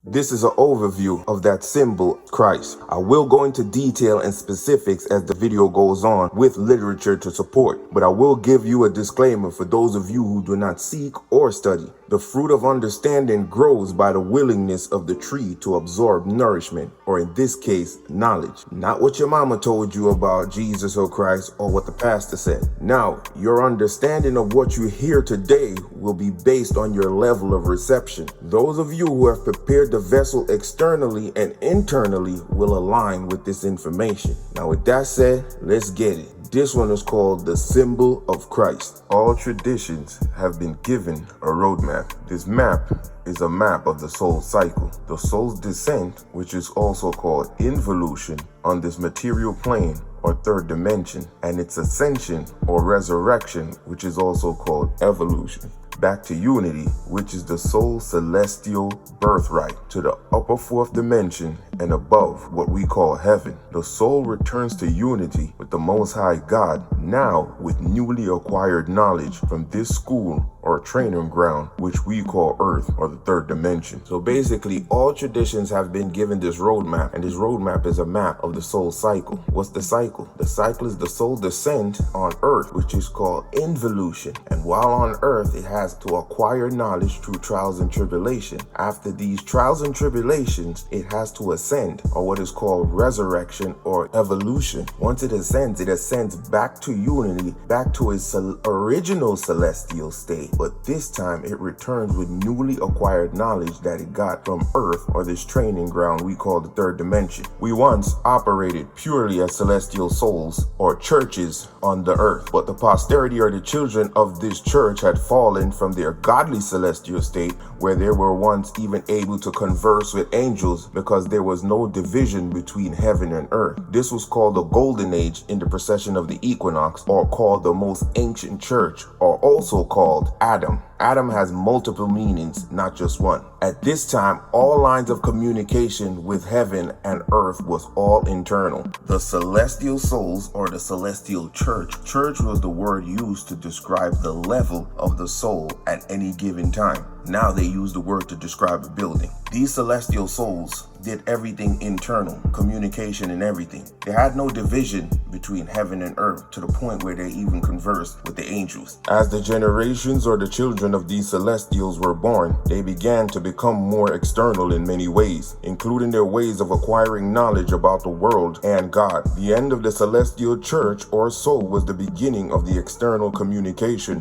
This is an overview of that symbol, Christ. I will go into detail and specifics as the video goes on with literature to support, but I will give you a disclaimer for those of you who do not seek or study. The fruit of understanding grows by the willingness of the tree to absorb nourishment, or in this case, knowledge. Not what your mama told you about Jesus or Christ or what the pastor said. Now, your understanding of what you hear today will be based on your level of reception. Those of you who have prepared the vessel externally and internally will align with this information. Now, with that said, let's get it. This one is called the symbol of Christ. All traditions have been given a roadmap. This map is a map of the soul cycle. The soul's descent, which is also called involution, on this material plane or third dimension, and its ascension or resurrection, which is also called evolution, back to unity, which is the soul's celestial birthright, to the upper fourth dimension and above, what we call heaven. The soul returns to unity with the Most High God, now with newly acquired knowledge from this school or training ground, which we call earth or the third dimension. So basically, all traditions have been given this roadmap, and this roadmap is a map of the soul cycle. What's the cycle? The cycle is the soul descent on earth, which is called involution. And while on earth, it has to acquire knowledge through trials and tribulation. After these trials and tribulations, it has to ascend, or what is called resurrection or evolution. Once it ascends back to unity, back to its original celestial state. But this time it returns with newly acquired knowledge that it got from earth, or this training ground we call the third dimension. We once operated purely as celestial souls or churches on the earth, but the posterity or the children of this church had fallen from their godly celestial state, where they were once even able to converse with angels because there was no division between heaven and earth. This was called the golden age in the procession of the equinox, or called the most ancient church, or also called Adam. Adam has multiple meanings, not just one. At this time, all lines of communication with heaven and earth was all internal. The celestial souls, or the celestial church. Church was the word used to describe the level of the soul at any given time. Now they use the word to describe a building. These celestial souls did everything internal, communication and everything. They had no division between heaven and earth, to the point where they even conversed with the angels. As the generations or the children of these celestials were born, they began to become more external in many ways, including their ways of acquiring knowledge about the world and God. The end of the celestial church or soul was the beginning of the external communication